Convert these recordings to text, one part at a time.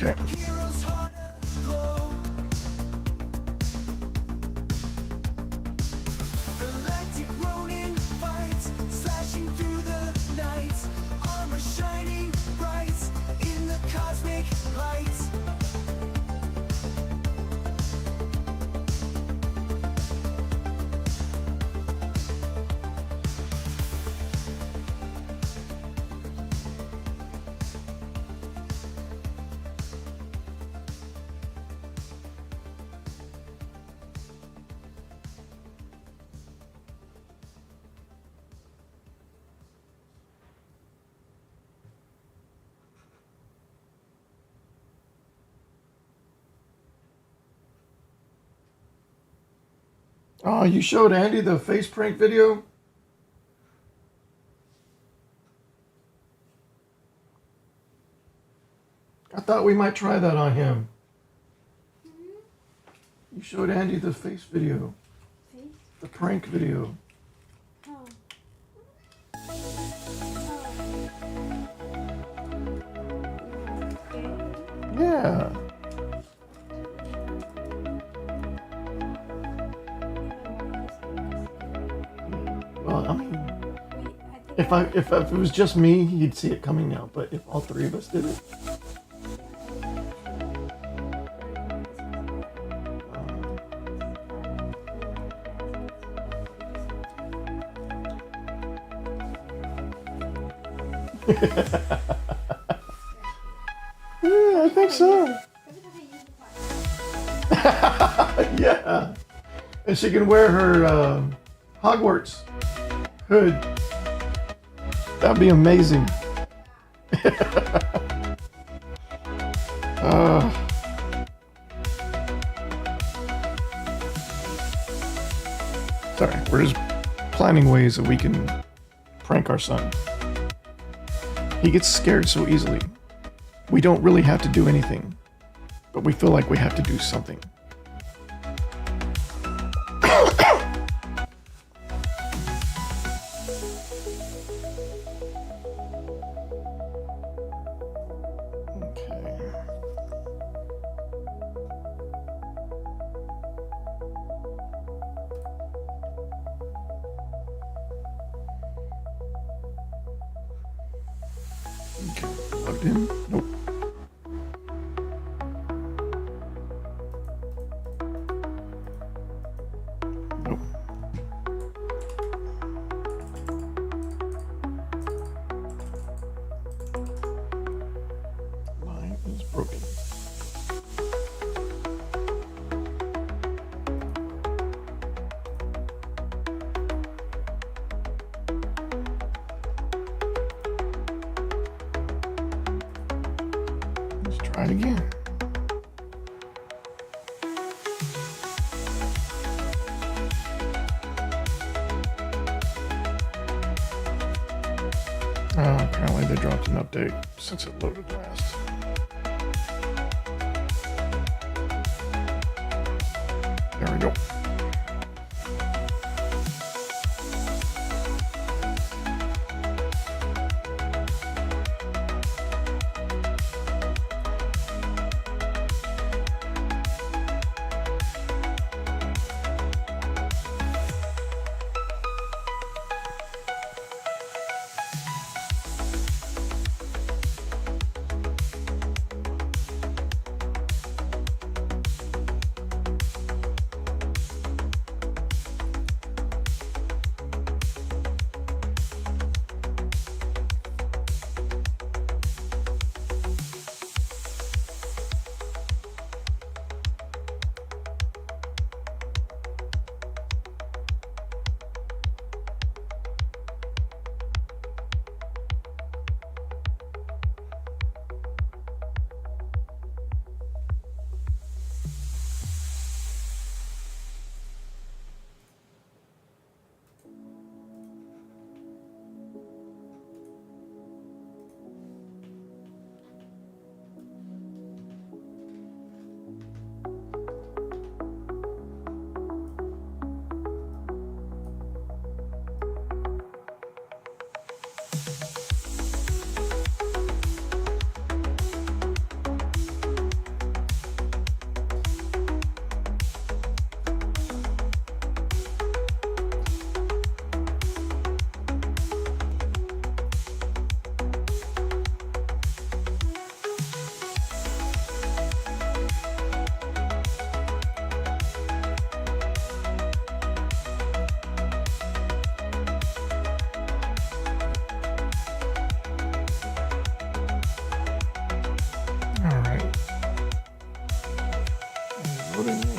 Okay. Oh, you showed Andy the face prank video? I thought we might try that on him. You showed Andy the face video. Face? The prank video. Oh. Yeah. Well, I mean, if it was just me, he'd see it coming now. But if all three of us did it, yeah, I think so. Yeah, and she can wear her Hogwarts hood. That'd be amazing. Sorry, we're just planning ways that we can prank our son. He gets scared so easily. We don't really have to do anything, but we feel like we have to do something. Okay, plugged in? Nope. Nope. Line is broken. Try it again. Apparently they dropped an update since it loaded last. There we go. What do you mean?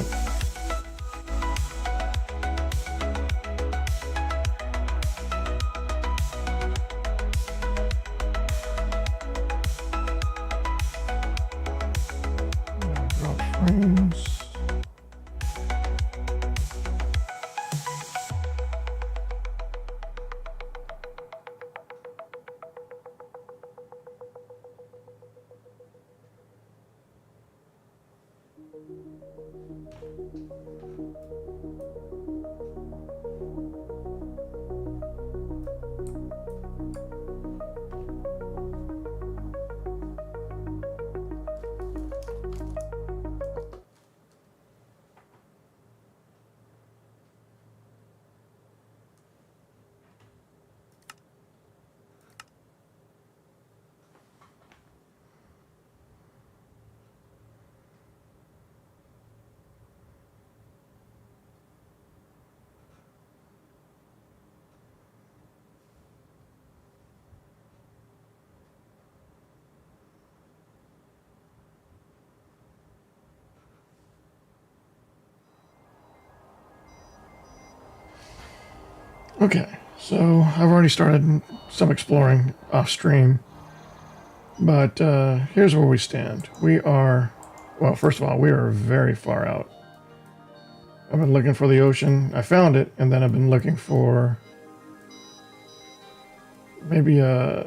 Drop frames. Okay, so I've already started some exploring off stream, but here's where we stand. We are, well, first of all, we are very far out. I've been looking for the ocean. I found it, and then I've been looking for maybe a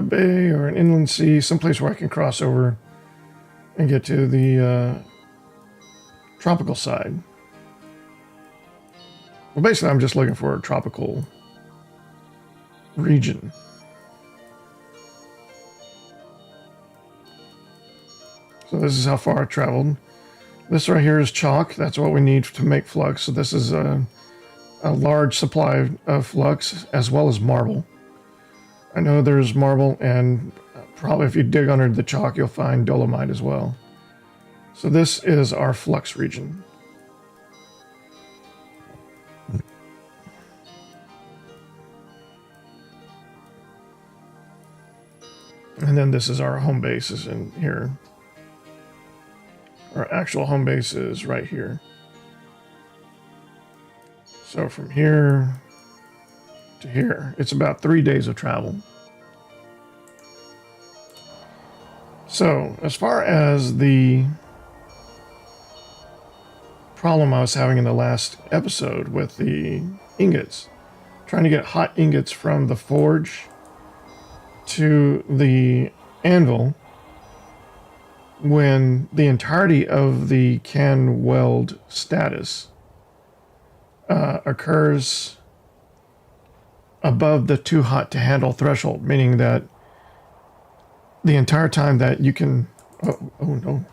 bay or an inland sea, someplace where I can cross over and get to the tropical side. Well, basically, I'm just looking for a tropical region. So this is how far I traveled. This right here is chalk. That's what we need to make flux. So this is a large supply of flux as well as marble. I know there's marble, and probably if you dig under the chalk, you'll find dolomite as well. So this is our flux region. And then this is our home base is in here. Our actual home base is right here. So from here to here, it's about 3 days of travel. So as far as the problem I was having in the last episode with the ingots, trying to get hot ingots from the forge to the anvil when the entirety of the can weld status occurs above the too hot to handle threshold, meaning that the entire time that you can, oh no.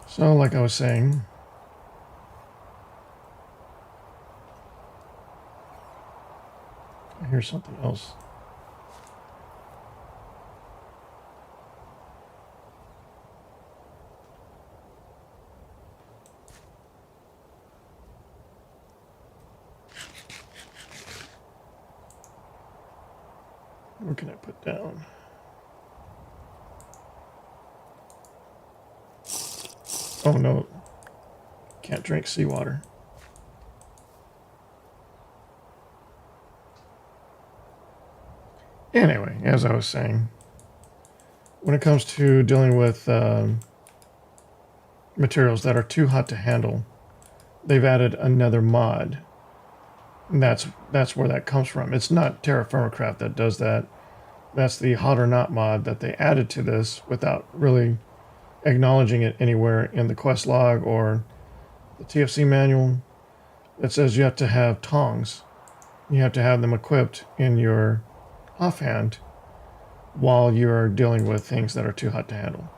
So, like I was saying, here's something else. What can I put down? Oh no, can't drink seawater. Anyway, as I was saying, when it comes to dealing with materials that are too hot to handle, they've added another mod. And that's where that comes from. It's not TerraFirmaGreg that does that. That's the hot or not mod that they added to this without really acknowledging it anywhere in the quest log or the TFC manual that says you have to have tongs. You have to have them equipped in your offhand while you're dealing with things that are too hot to handle.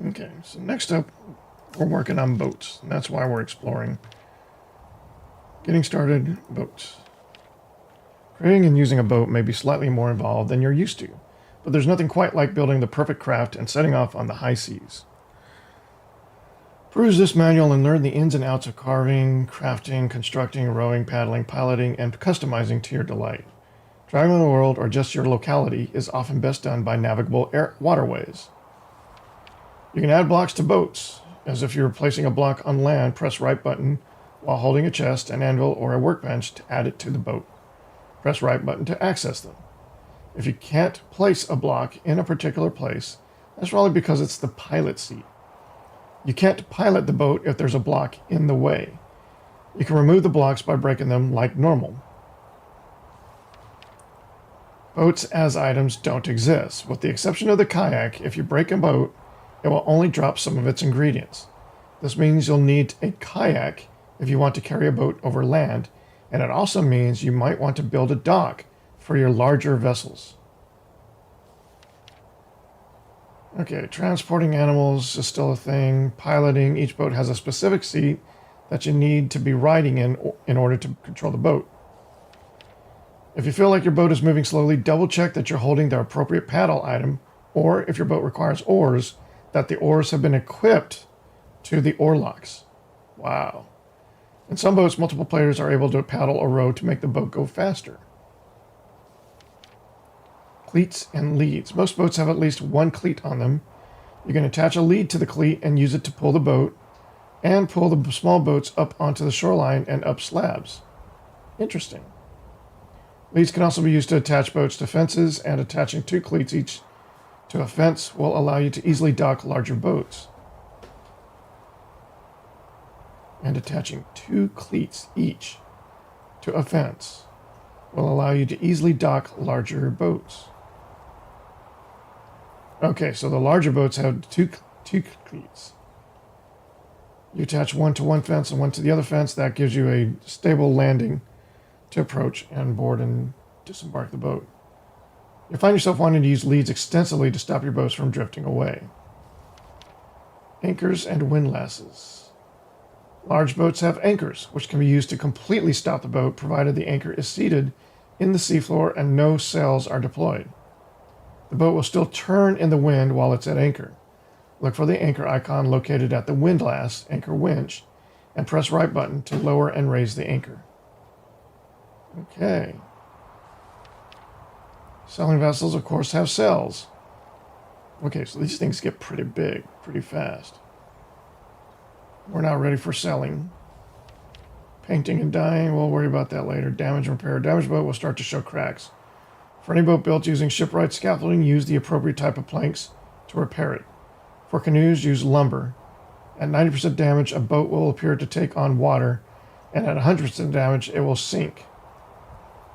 Okay, so next up, we're working on boats, and that's why we're exploring. Getting started, boats. Creating and using a boat may be slightly more involved than you're used to, but there's nothing quite like building the perfect craft and setting off on the high seas. Peruse this manual and learn the ins and outs of carving, crafting, constructing, rowing, paddling, piloting, and customizing to your delight. Traveling the world or just your locality is often best done by navigable waterways. You can add blocks to boats. As if you're placing a block on land, press right button while holding a chest, an anvil, or a workbench to add it to the boat. Press right button to access them. If you can't place a block in a particular place, that's probably because it's the pilot seat. You can't pilot the boat if there's a block in the way. You can remove the blocks by breaking them like normal. Boats as items don't exist. With the exception of the kayak, if you break a boat, it will only drop some of its ingredients. This means you'll need a kayak if you want to carry a boat over land, and it also means you might want to build a dock for your larger vessels. Okay, transporting animals is still a thing. Piloting, each boat has a specific seat that you need to be riding in order to control the boat. If you feel like your boat is moving slowly, double check that you're holding the appropriate paddle item, or if your boat requires oars, that the oars have been equipped to the oar locks. Wow. In some boats, multiple players are able to paddle or row to make the boat go faster. Cleats and leads. Most boats have at least one cleat on them. You can attach a lead to the cleat and use it to pull the boat and pull the small boats up onto the shoreline and up slabs. Interesting. Leads can also be used to attach boats to fences, and attaching 2 cleats each to a fence will allow you to easily dock larger boats. And attaching 2 cleats each to a fence will allow you to easily dock larger boats. Okay, so the larger boats have two cleats. You attach one to one fence and one to the other fence. That gives you a stable landing to approach and board and disembark the boat. You'll find yourself wanting to use leads extensively to stop your boats from drifting away. Anchors and windlasses. Large boats have anchors, which can be used to completely stop the boat, provided the anchor is seated in the seafloor and no sails are deployed. The boat will still turn in the wind while it's at anchor. Look for the anchor icon located at the windlass, anchor winch, and press right button to lower and raise the anchor. Okay. Sailing vessels, of course, have sails. Okay, so these things get pretty big, pretty fast. We're now ready for sailing. Painting and dyeing, we'll worry about that later. Damage and repair. Damaged boat will start to show cracks. For any boat built using shipwright scaffolding, use the appropriate type of planks to repair it. For canoes, use lumber. At 90% damage, a boat will appear to take on water, and at 100% damage, it will sink.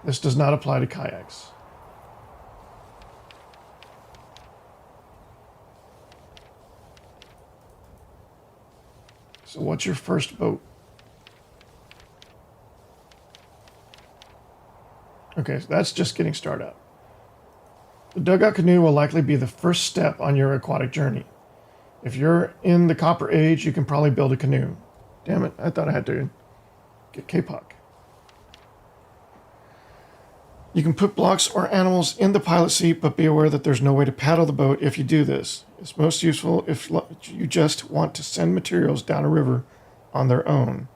This does not apply to kayaks. So what's your first boat? Okay, so that's just getting started up. The dugout canoe will likely be the first step on your aquatic journey. If you're in the Copper Age, you can probably build a canoe. Damn it, I thought I had to get K-Puck. You can put blocks or animals in the pilot seat, but be aware that there's no way to paddle the boat if you do this. It's most useful if you just want to send materials down a river on their own.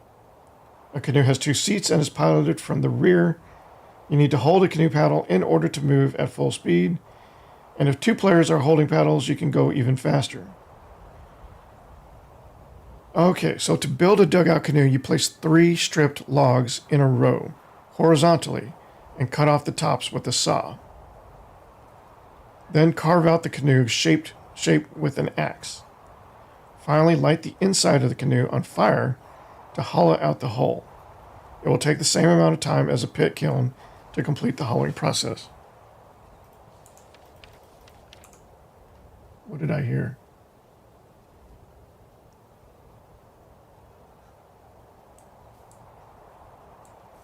A canoe has 2 seats and is piloted from the rear. You need to hold a canoe paddle in order to move at full speed. And if 2 players are holding paddles, you can go even faster. Okay, so to build a dugout canoe, you place 3 stripped logs in a row, horizontally, and cut off the tops with a saw. Then carve out the canoe shaped shape with an axe. Finally, light the inside of the canoe on fire to hollow out the hull. It will take the same amount of time as a pit kiln to complete the hollowing process. What did I hear?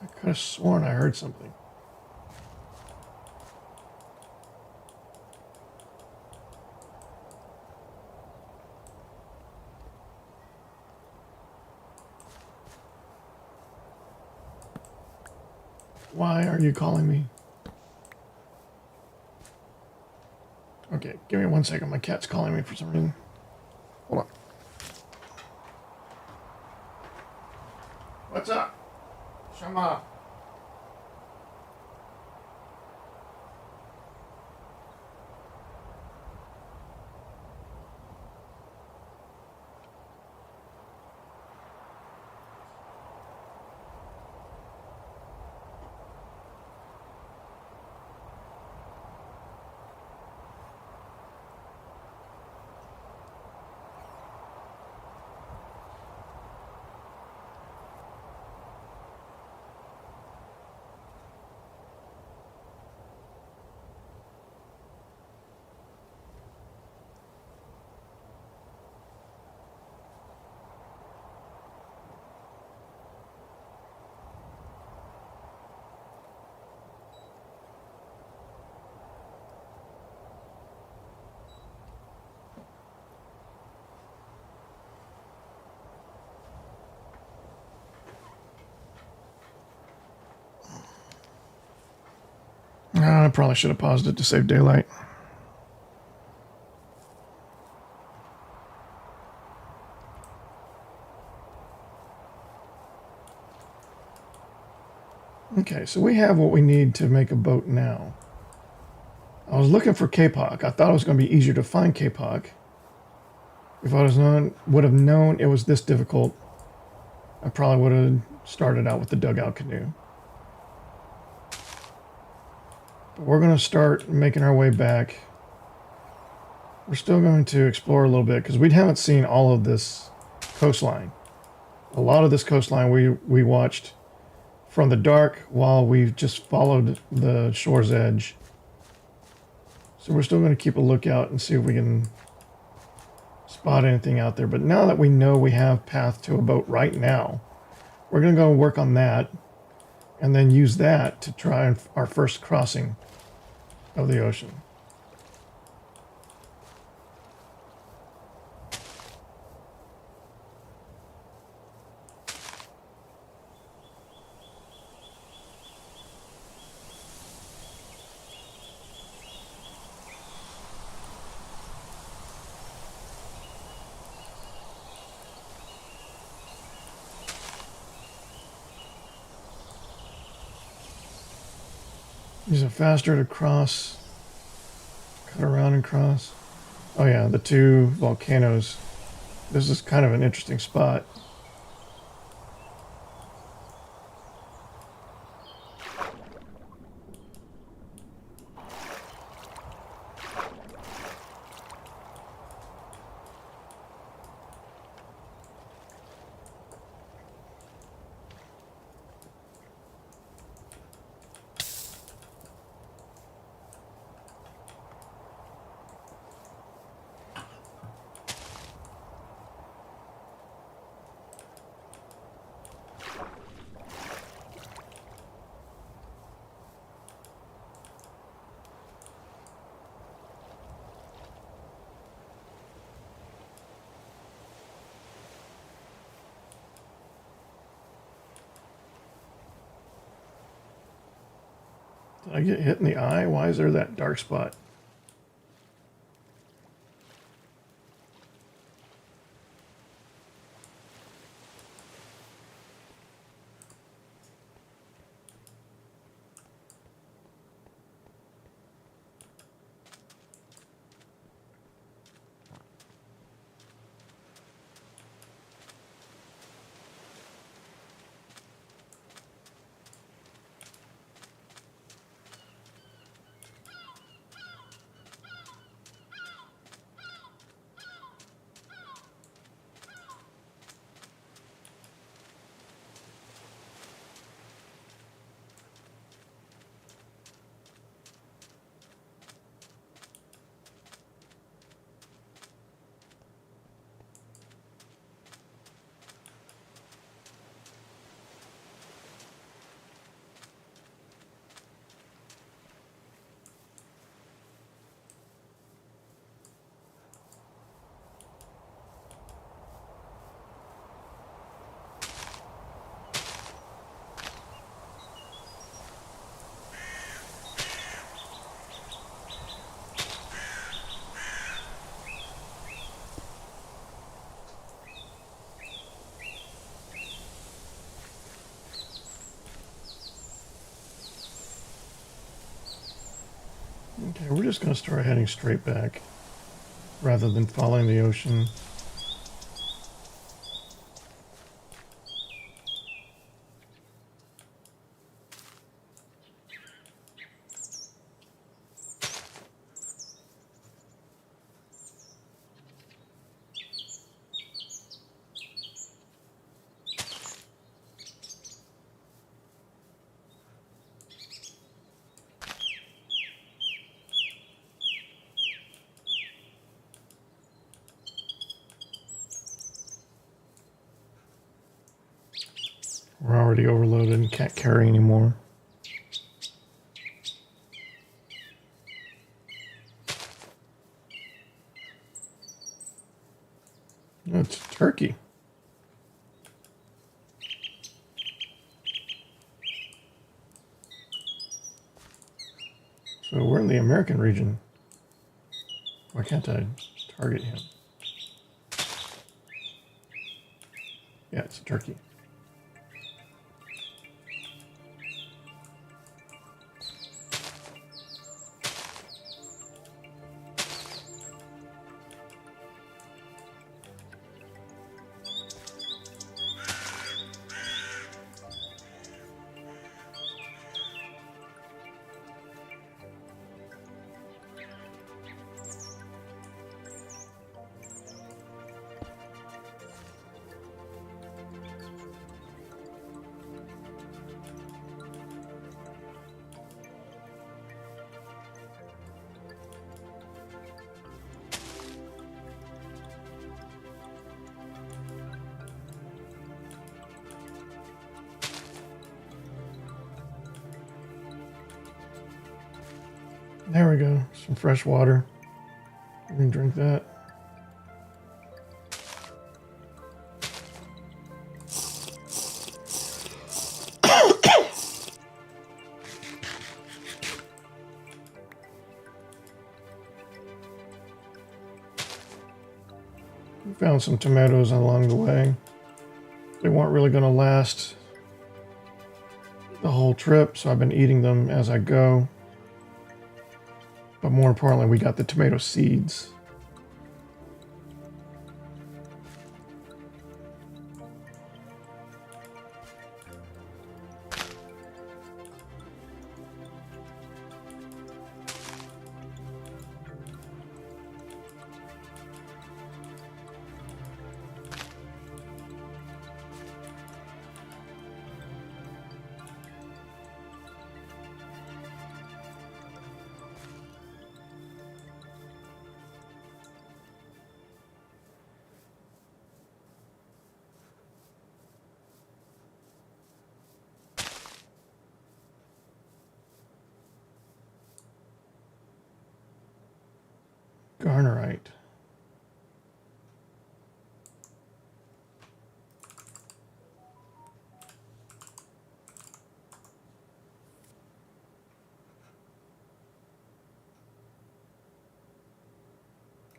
I could have sworn I heard something. Why are you calling me? Okay, give me 1 second. My cat's calling me for some reason. Hold on. What's up? Shama. I probably should have paused it to save daylight. Okay, so we have what we need to make a boat now. I was looking for Kapok. I thought it was going to be easier to find Kapok. If I would have known it was this difficult, I probably would have started out with the dugout canoe. But we're going to start making our way back. We're still going to explore a little bit because we haven't seen all of this coastline. A lot of this coastline we watched from the dark while we've just followed the shore's edge. So we're still going to keep a lookout and see if we can spot anything out there. But now that we know we have path to a boat right now, we're going to go work on that and then use that to try our first crossing of the ocean. Is it faster to cross, cut around and cross? Oh yeah, the two volcanoes. This is kind of an interesting spot. Did I get hit in the eye? Why is there that dark spot? Okay, we're just going to start heading straight back rather than following the ocean. We're already overloaded and can't carry anymore. It's turkey. So we're in the American region. Why can't I target him? Yeah, it's a turkey. There we go. Some fresh water. We can drink that. We found some tomatoes along the way. They weren't really going to last the whole trip, so I've been eating them as I go. But more importantly, we got the tomato seeds. Garnerite.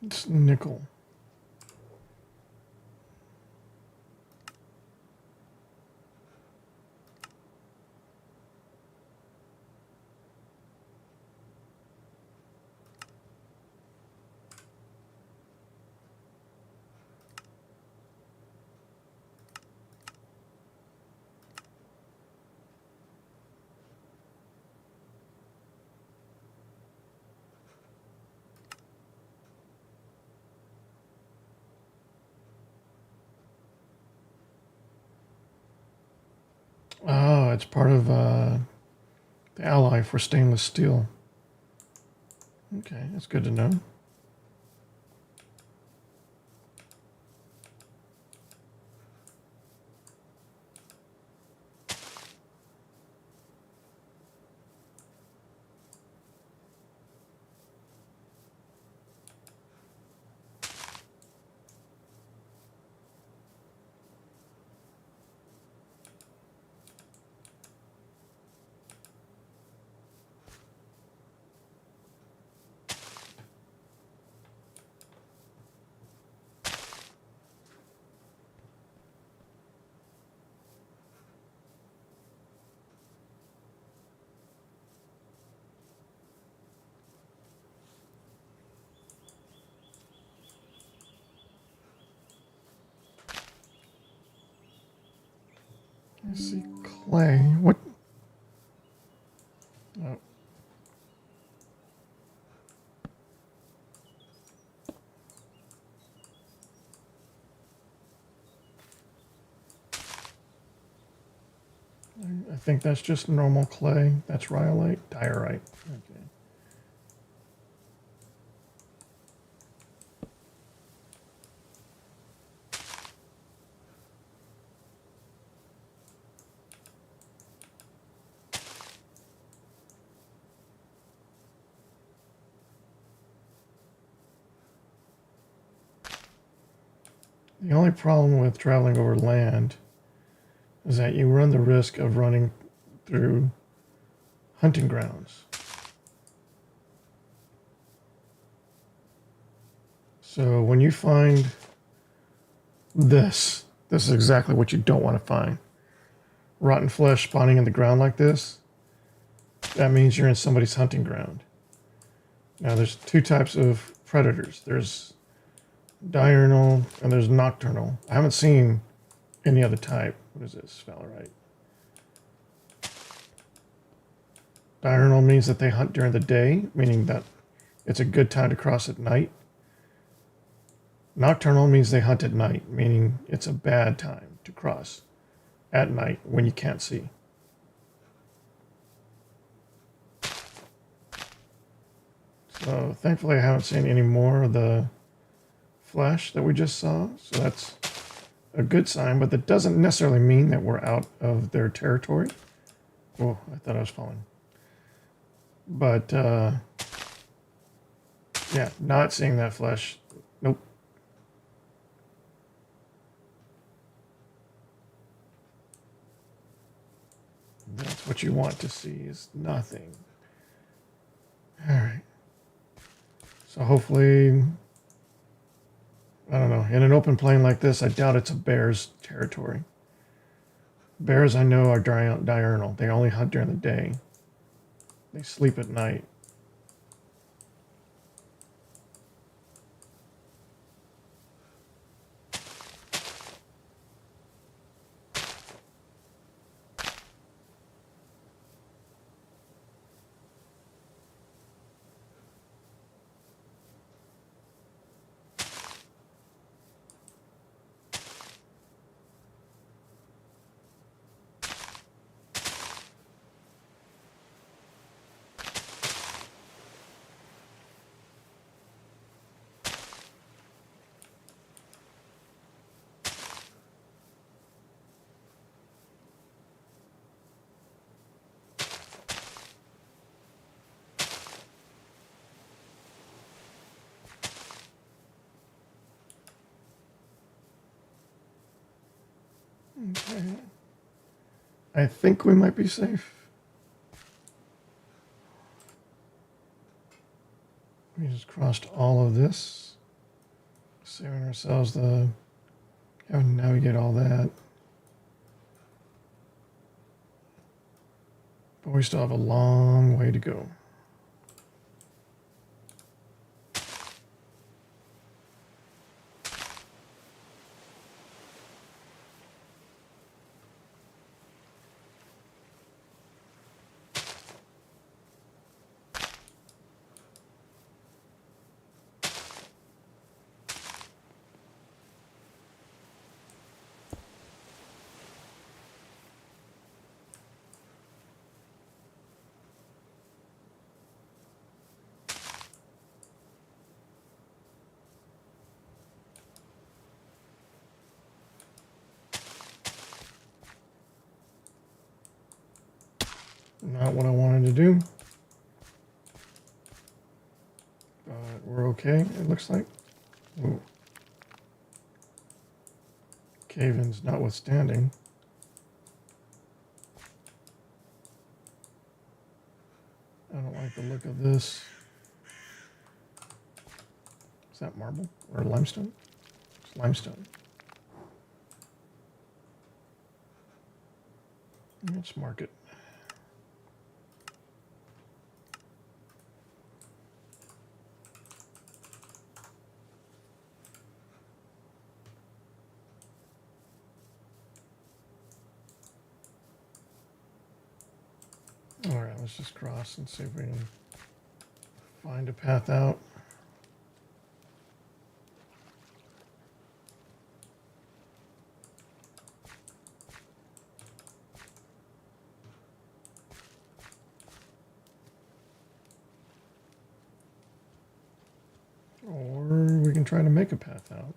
It's nickel. Oh, it's part of the alloy for stainless steel. Okay, that's good to know. I see clay. What? Oh. I think that's just normal clay. That's rhyolite, diorite. Okay. The only problem with traveling over land is that you run the risk of running through hunting grounds. So when you find this is exactly what you don't want to find. Rotten flesh spawning in the ground like this, that means you're in somebody's hunting ground. Now there's two types of predators. There's diurnal and there's nocturnal. I haven't seen any other type. What is this? Valerite. Diurnal means that they hunt during the day, meaning that it's a good time to cross at night. Nocturnal means they hunt at night, meaning it's a bad time to cross at night when you can't see. So thankfully I haven't seen any more of the flash that we just saw, so that's a good sign, but that doesn't necessarily mean that we're out of their territory. Oh, I thought I was falling. But yeah, not seeing that flash. Nope. That's what you want to see, is nothing. All right. So hopefully, I don't know, in an open plain like this, I doubt it's a bear's territory. Bears I know are diurnal. They only hunt during the day. They sleep at night. Okay. I think we might be safe. We just crossed all of this, saving ourselves the having to navigate all that. But we still have a long way to go. Not what I wanted to do. But we're okay, it looks like. Ooh. Cave-ins notwithstanding. I don't like the look of this. Is that marble or limestone? It's limestone. Let's mark it. Let's just cross and see if we can find a path out. Or we can try to make a path out.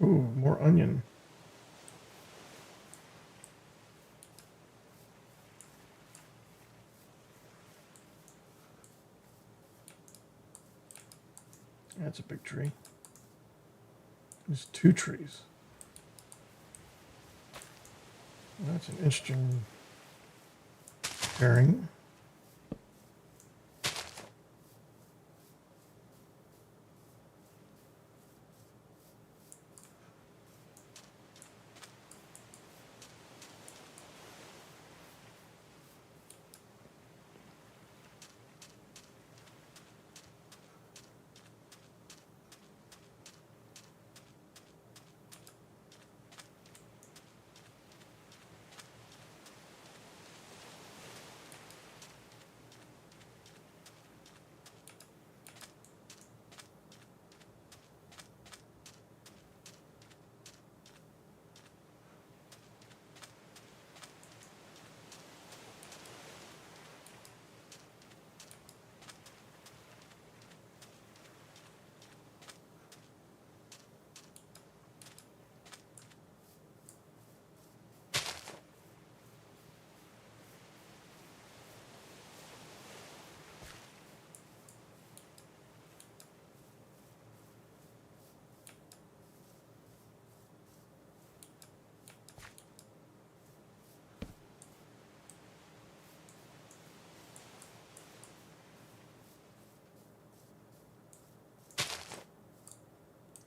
Ooh, more onion. That's a big tree. There's 2 trees. That's an interesting pairing.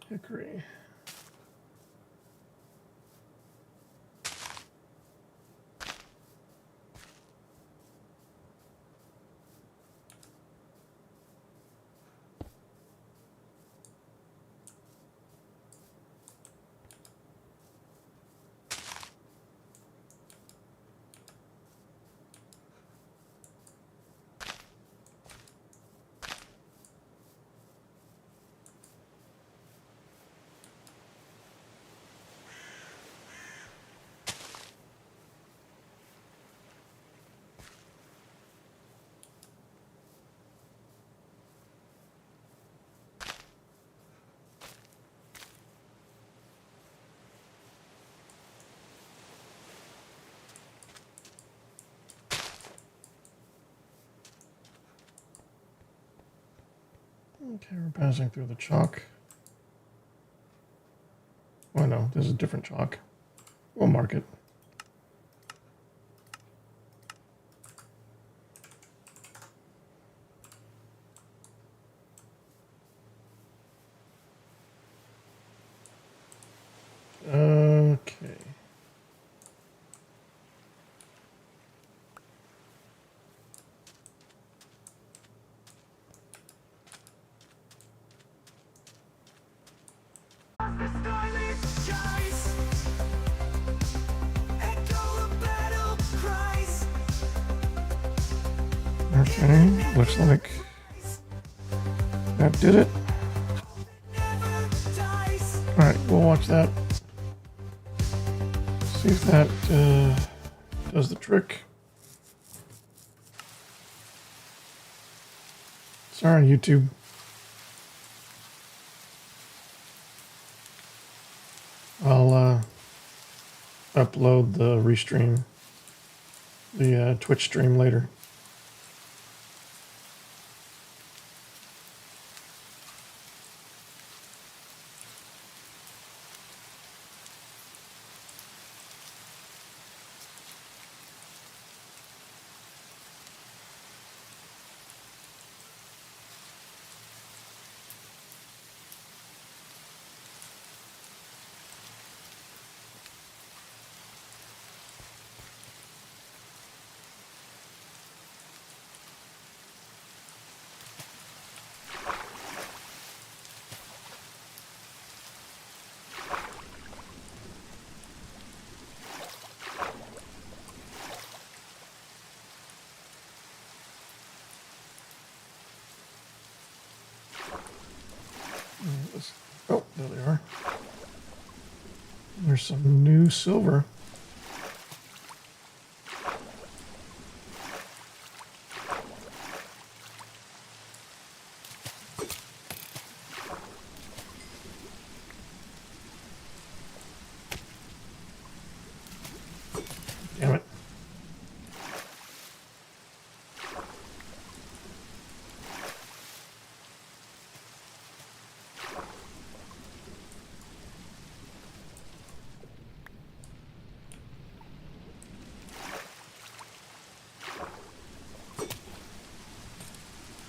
Hickory. Okay, we're passing through the chalk. Oh no, this is a different chalk. We'll mark it. Okay. Okay, looks like that did it. Alright, we'll watch that. See if that does the trick. Sorry, YouTube. I'll upload the restream, the Twitch stream later. Oh, there they are. There's some new silver. Damn it.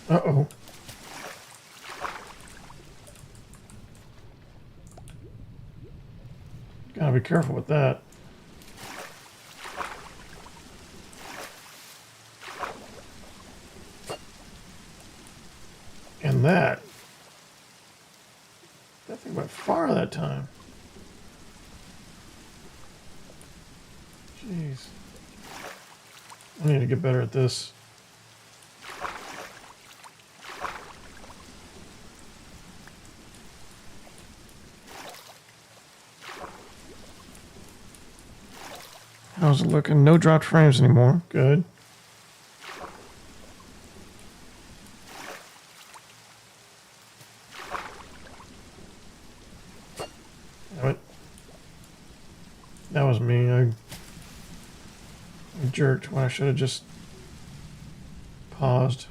Uh-oh. Gotta be careful with that. And that thing went far that time. Jeez. I need to get better at this. How's it looking? No dropped frames anymore. Good. Damn it. That was me. I jerked when I should have just paused.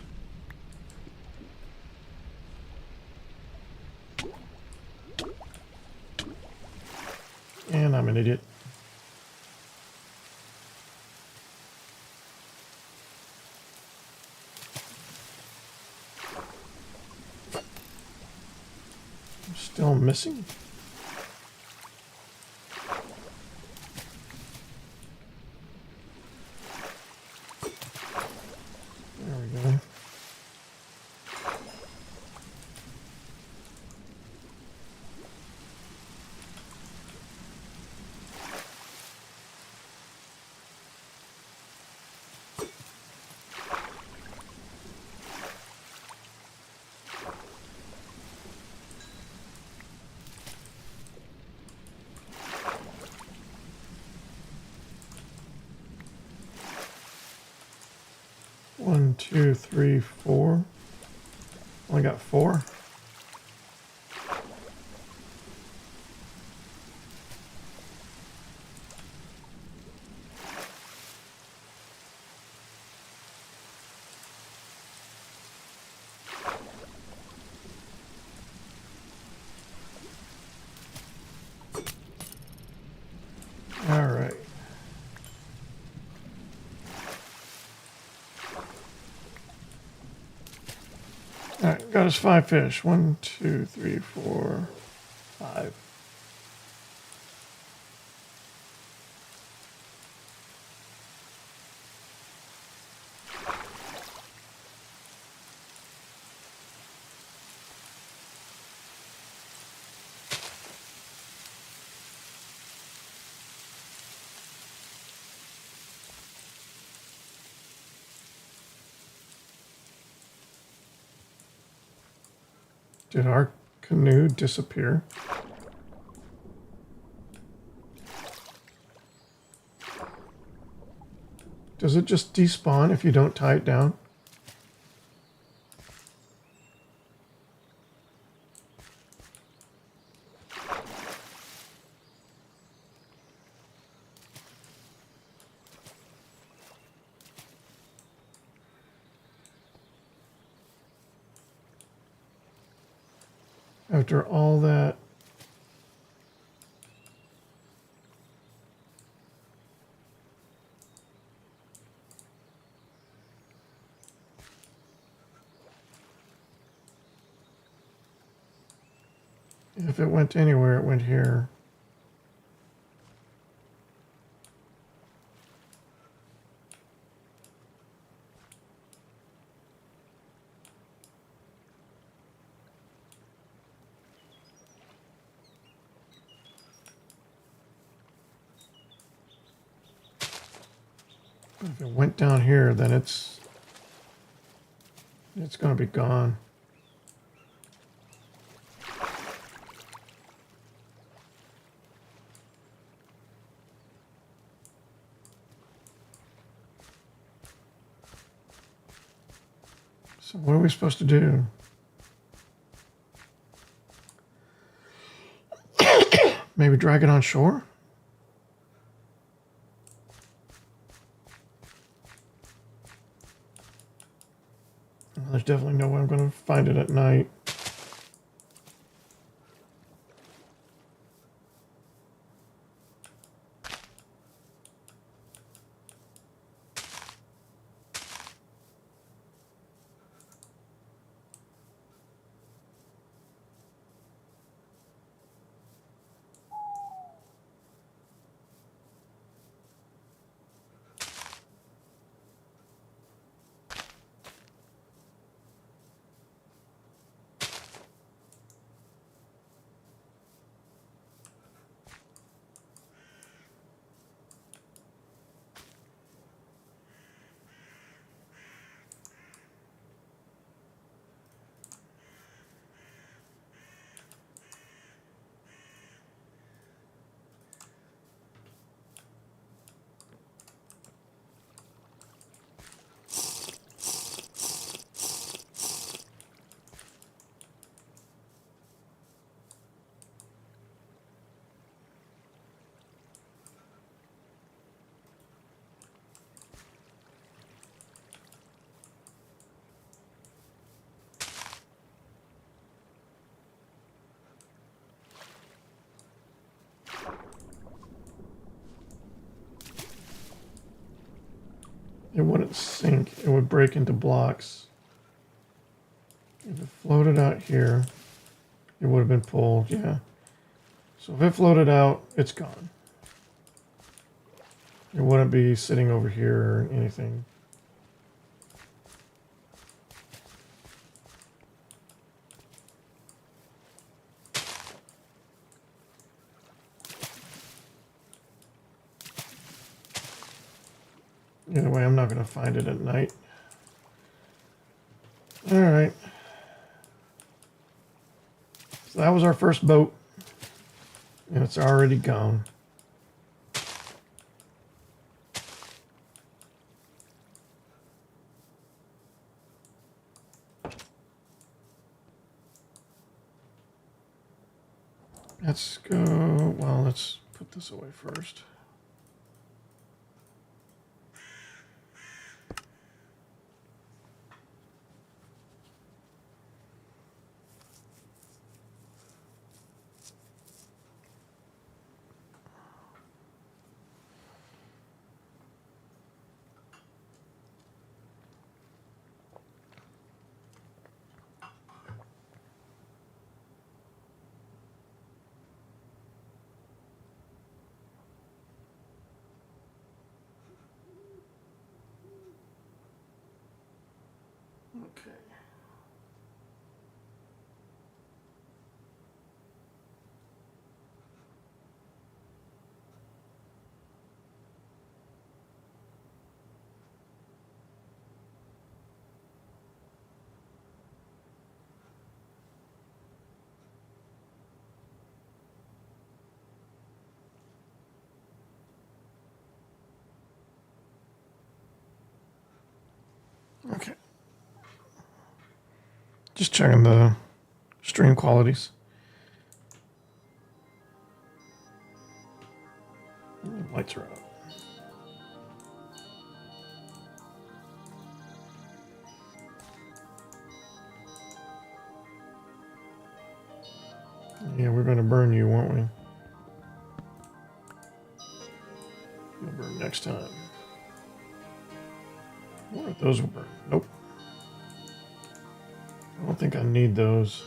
And I'm an idiot. I'm still missing. There we go. One, two, three, four. Only got four. All right. All right, got us 5 fish. 1, 2, 3, 4, 5. Did our canoe disappear? Does it just despawn if you don't tie it down? After all that, if it went anywhere, it went here. If it went down here, then it's going to be gone. So what are we supposed to do? Maybe drag it on shore? There's definitely no way I'm going to find it at night. It wouldn't sink, it would break into blocks. If it floated out here, it would have been pulled, yeah. So if it floated out, it's gone. It wouldn't be sitting over here or anything. Either way, I'm not going to find it at night. All right. So that was our first boat. And it's already gone. Let's go, well, let's put this away first. Okay. Okay. Just checking the stream qualities. Lights are out. Yeah, we're going to burn you, won't we? You'll burn next time. I wonder if those will burn. Nope. I don't think I need those.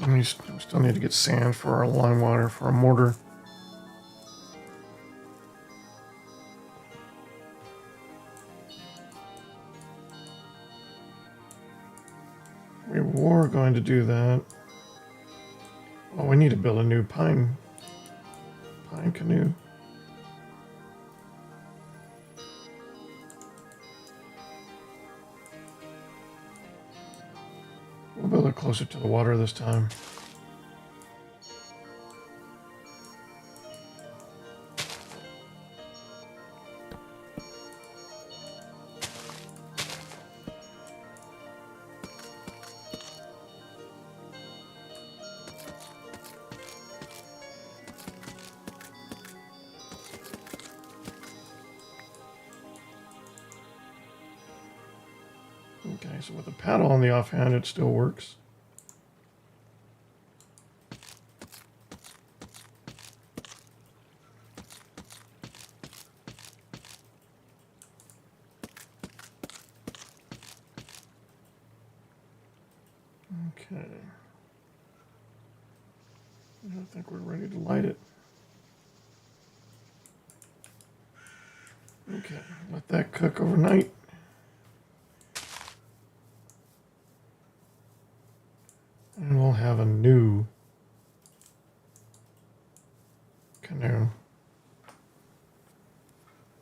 We still need to get sand for our lime water for our mortar. We were going to do that. Oh, we need to build a new pine canoe. closer to the water this time. Okay, so with the paddle on the offhand, it still works. Okay. I think we're ready to light it. Okay, let that cook overnight. And we'll have a new canoe.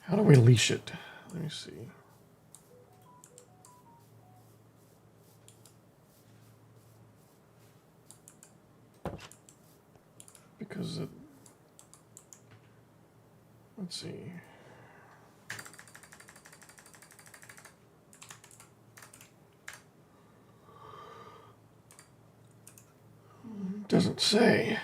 How do we leash it? Let me see. Because it, let's see. Doesn't say.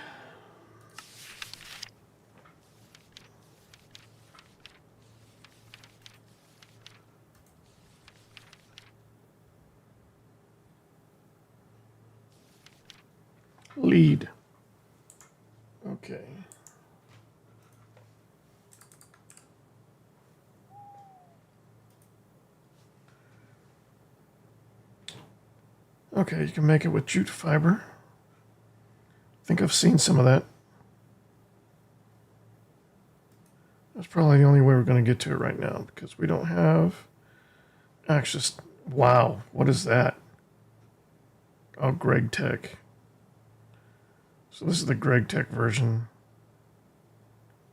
Lead. Okay. Okay, you can make it with jute fiber. I think I've seen some of that. That's probably the only way we're going to get to it right now because we don't have access. Wow, what is that? Oh, Greg Tech. So this is the Greg Tech version,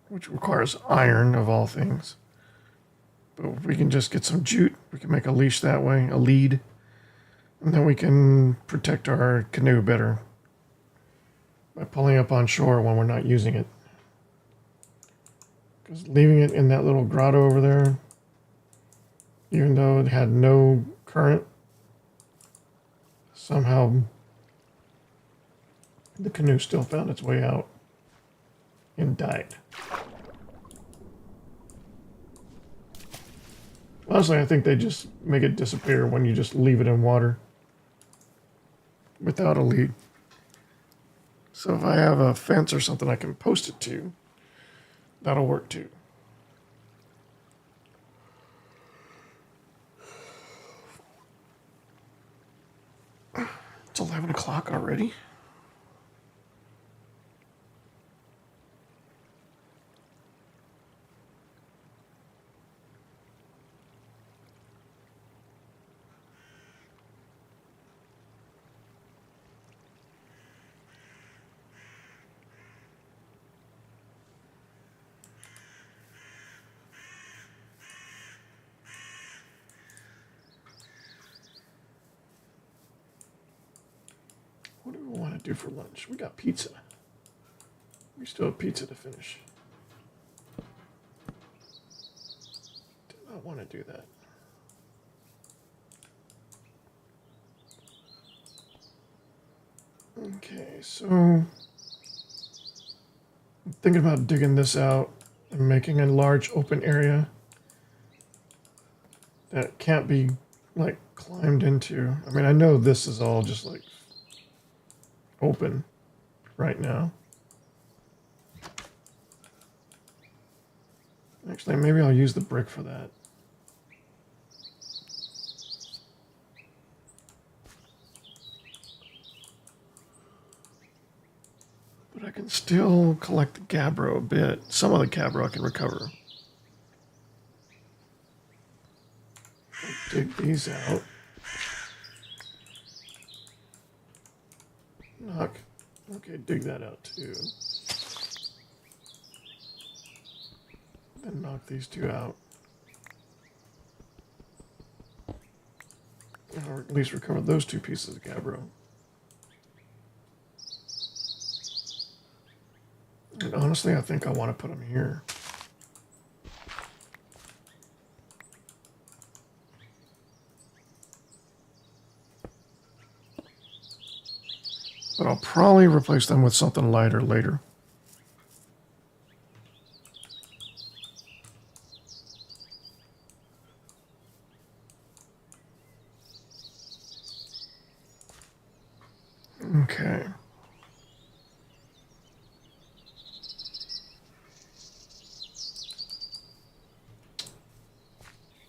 which requires iron of all things. But if we can just get some jute, we can make a leash that way, a lead, and then we can protect our canoe better by pulling up on shore when we're not using it. Because leaving it in that little grotto over there, even though it had no current, somehow the canoe still found its way out and died. Honestly, I think they just make it disappear when you just leave it in water without a lead. So if I have a fence or something I can post it to, that'll work too. It's 11 o'clock already. What do we want to do for lunch? We got pizza. We still have pizza to finish. Did not want to do that. Okay, so I'm thinking about digging this out and making a large open area that can't be like climbed into. I mean, I know this is all just like open right now. Actually, maybe I'll use the brick for that. But I can still collect the gabbro a bit. Some of the gabbro I can recover. I'll dig these out. Knock. Okay, dig that out too. Then knock these two out. Or at least recover those two pieces of gabbro. Honestly, I think I want to put them here. But I'll probably replace them with something lighter later. Okay.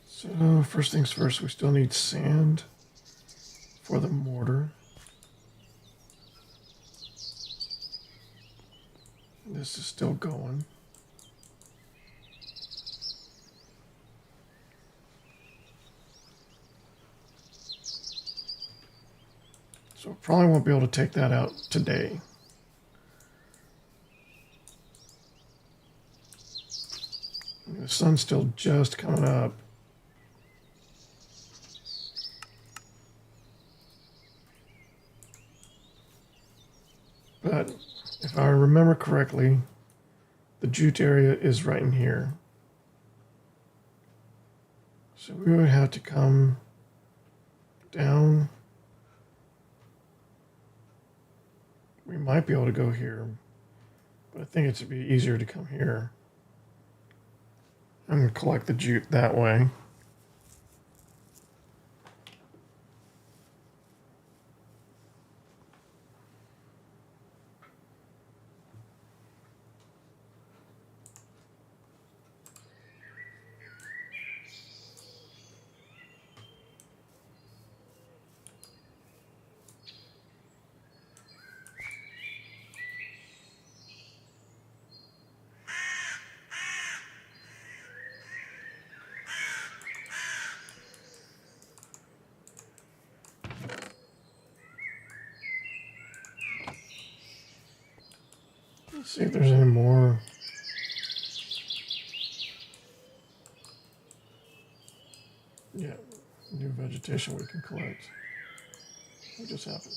So first things first, we still need sand for the mortar. This is still going. So probably won't be able to take that out today. The sun's still just coming up. But if I remember correctly, the jute area is right in here. So we would have to come down. We might be able to go here, but I think it would be easier to come here and collect the jute that way. Let's see if there's any more. Yeah, new vegetation we can collect. What just happened?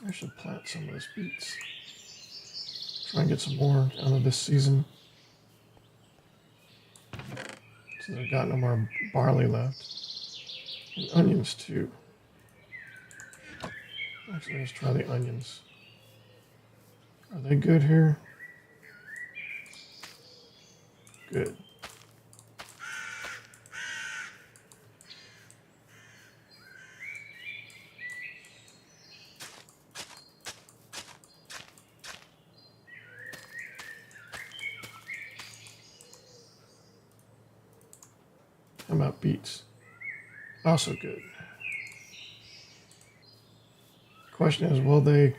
I should plant some of this beets. Try and get some more out of this season. Since I've got no more barley left. And onions too. Actually, let's try the onions. Are they good here? Good. How about beets? Also good. Question is, will they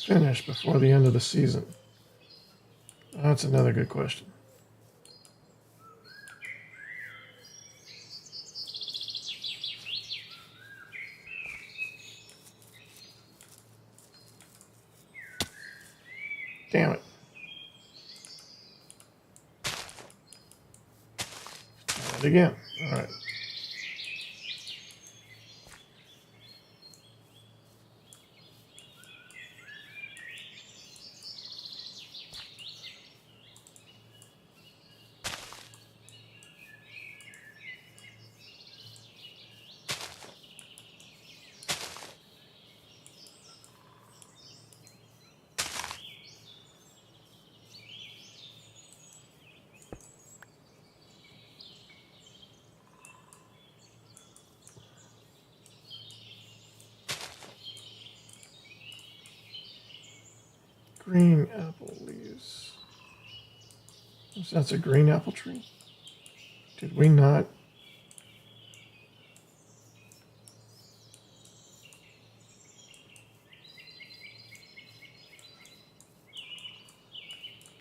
finish before the end of the season? That's another good question. Damn it. Try it again. All right. Green apple leaves. That's a green apple tree? Did we not?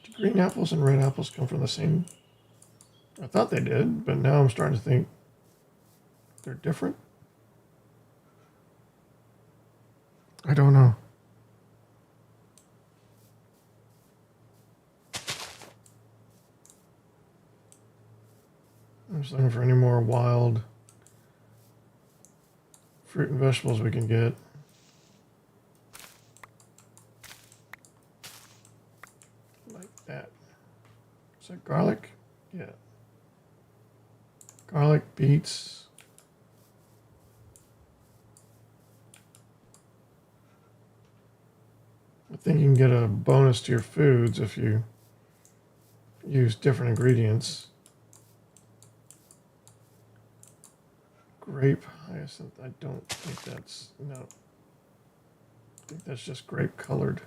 Do green apples and red apples come from the same? I thought they did, but now I'm starting to think they're different. I looking for any more wild fruit and vegetables we can get. Like that. Is that garlic? Yeah. Garlic, beets. I think you can get a bonus to your foods if you use different ingredients. Grape hyacinth. I don't think that's, no. I think that's just grape colored.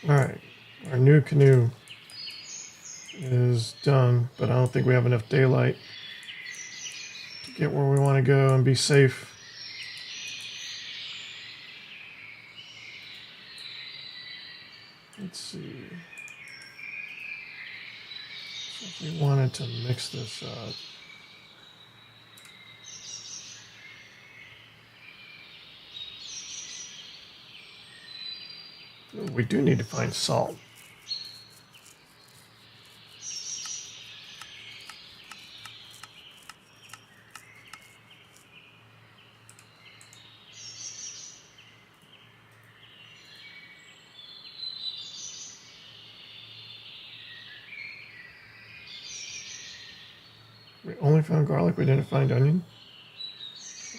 All right, our new canoe is done, but I don't think we have enough daylight to get where we want to go and be safe. Let's see. So if we wanted to mix this up. We do need to find salt. We only found garlic, we didn't find onion.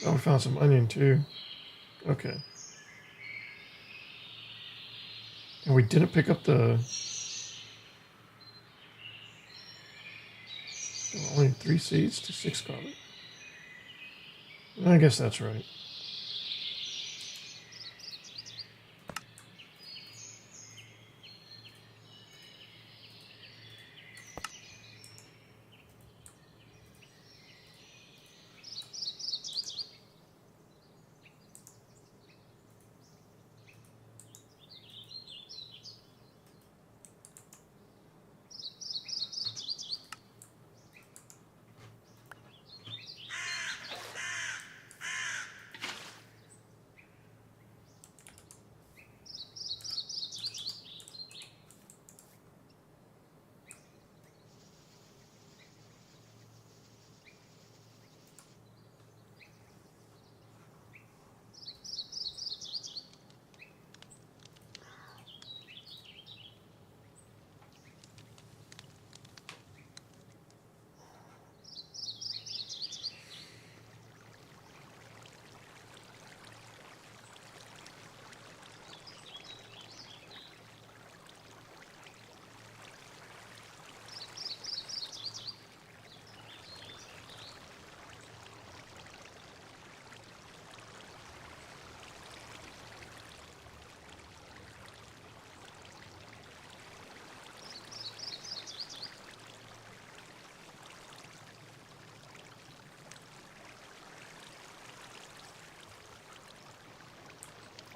Oh, we found some onion too. Okay. And we didn't pick up the... Only 3 seeds to 6 garlic. I guess that's right.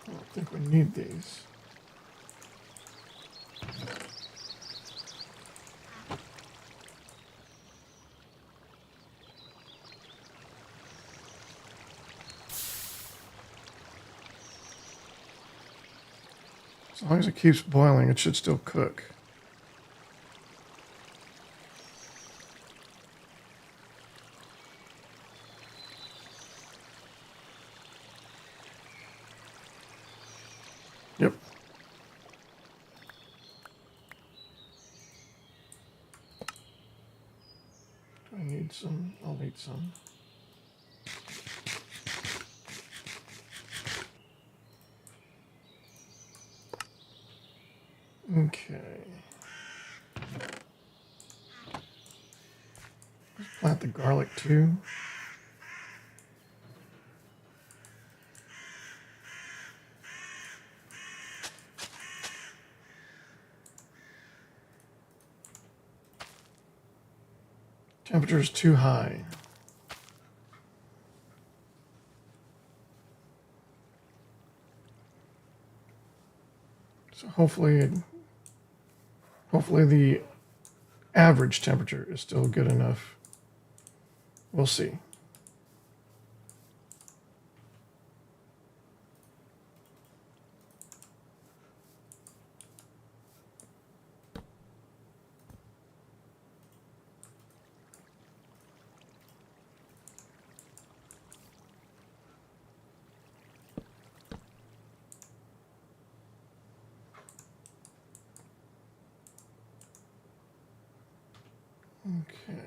I don't think we need these. As long as it keeps boiling, it should still cook. Yep. Do I need some? I'll need some. Okay. Plant the garlic too. Temperature is too high. So hopefully the average temperature is still good enough. We'll see. Okay.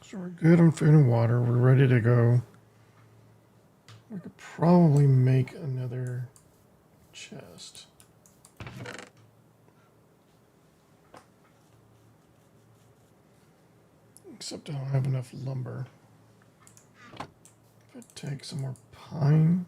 So we're good on food and water. We're ready to go. We could probably make another chest. Except I don't have enough lumber. If I take some more pine.